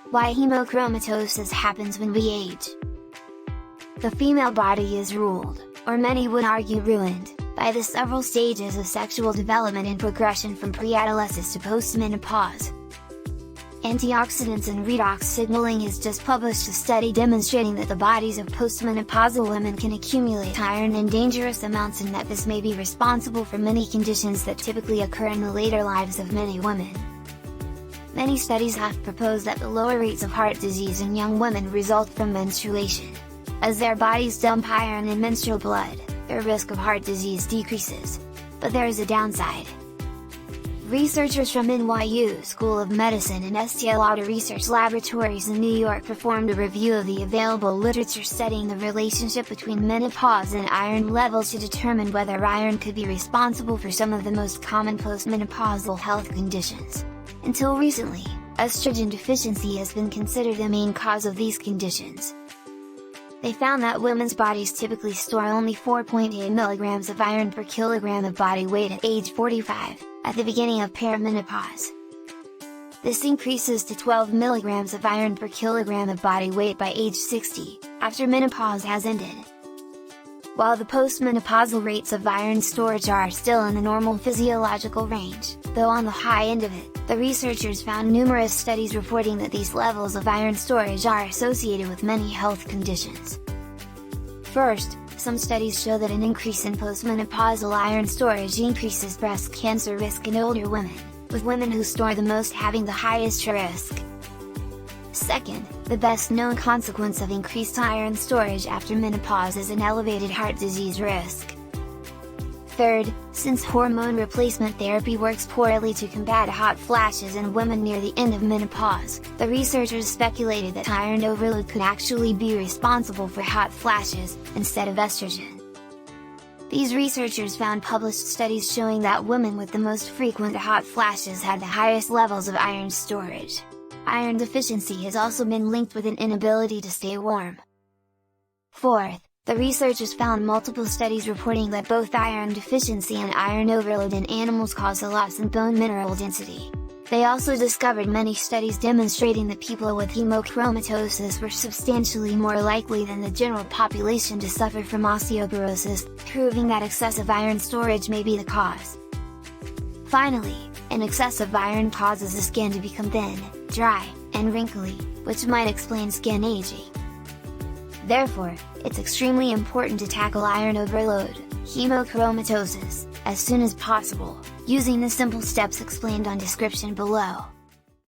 Why hemochromatosis happens when we age. The female body is ruled, or many would argue ruined, by the several stages of sexual development and progression from pre-adolescence to post-menopause. Antioxidants and redox signaling has just published a study demonstrating that the bodies of postmenopausal women can accumulate iron in dangerous amounts and that this may be responsible for many conditions that typically occur in the later lives of many women. Many studies have proposed that the lower rates of heart disease in young women result from menstruation. As their bodies dump iron in menstrual blood, their risk of heart disease decreases. But there is a downside. Researchers from NYU School of Medicine and Estee Lauder Research Laboratories in New York performed a review of the available literature studying the relationship between menopause and iron levels to determine whether iron could be responsible for some of the most common postmenopausal health conditions. Until recently, estrogen deficiency has been considered the main cause of these conditions. They found that women's bodies typically store only 4.8 mg of iron per kilogram of body weight at age 45, at the beginning of perimenopause. This increases to 12 mg of iron per kilogram of body weight by age 60, after menopause has ended. While the postmenopausal rates of iron storage are still in the normal physiological range, though on the high end of it, the researchers found numerous studies reporting that these levels of iron storage are associated with many health conditions. First, some studies show that an increase in postmenopausal iron storage increases breast cancer risk in older women, with women who store the most having the highest risk. Second, the best known consequence of increased iron storage after menopause is an elevated heart disease risk. Third, since hormone replacement therapy works poorly to combat hot flashes in women near the end of menopause, the researchers speculated that iron overload could actually be responsible for hot flashes, instead of estrogen. These researchers found published studies showing that women with the most frequent hot flashes had the highest levels of iron storage. Iron deficiency has also been linked with an inability to stay warm. Fourth, the researchers found multiple studies reporting that both iron deficiency and iron overload in animals cause a loss in bone mineral density. They also discovered many studies demonstrating that people with hemochromatosis were substantially more likely than the general population to suffer from osteoporosis, proving that excessive iron storage may be the cause. Finally, an excessive iron causes the skin to become thin, dry, and wrinkly, which might explain skin aging. Therefore, it's extremely important to tackle iron overload, hemochromatosis, as soon as possible, using the simple steps explained on description below.